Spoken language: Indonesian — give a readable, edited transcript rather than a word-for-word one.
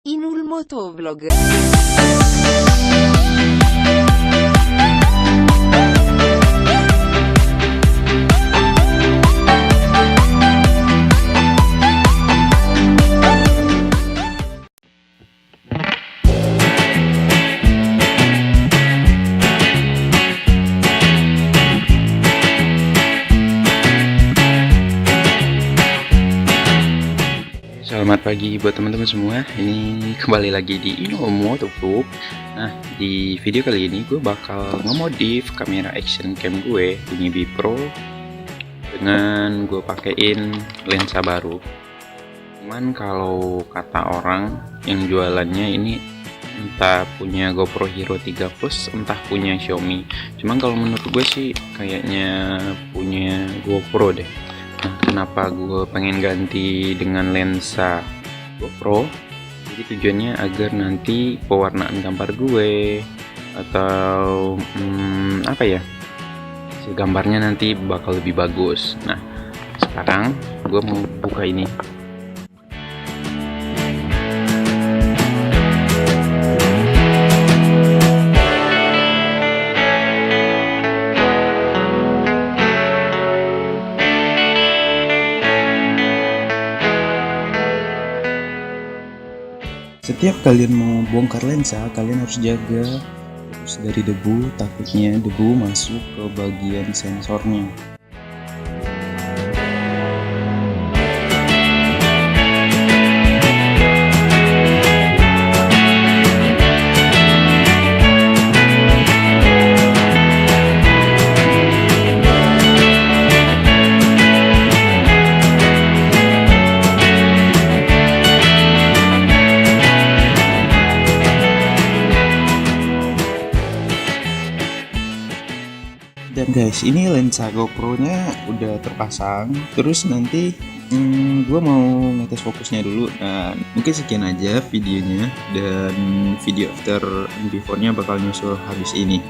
In un motovlog. Selamat pagi buat teman-teman semua. Ini kembali lagi di Motovlog. Nah, di video kali ini gue bakal ngemodif kamera action cam gue Mini B Pro dengan gue pakein lensa baru. Cuman kalau kata orang yang jualannya ini entah punya GoPro Hero 3 Plus, entah punya Xiaomi. Cuman kalau menurut gue sih kayaknya punya GoPro deh. Nah, kenapa gue pengen ganti dengan lensa GoPro? Jadi tujuannya agar nanti pewarnaan gambar gue atau apa ya, gambarnya nanti bakal lebih bagus. Nah, sekarang gue mau buka ini. Setiap kalian mau bongkar lensa, kalian harus jaga terus dari debu, takutnya debu masuk ke bagian sensornya. Dan guys, ini lensa GoPro nya udah terpasang. Terus nanti gue mau ngetes fokusnya dulu. Dan mungkin sekian aja videonya. Dan video after and before nya bakal nyusul habis ini.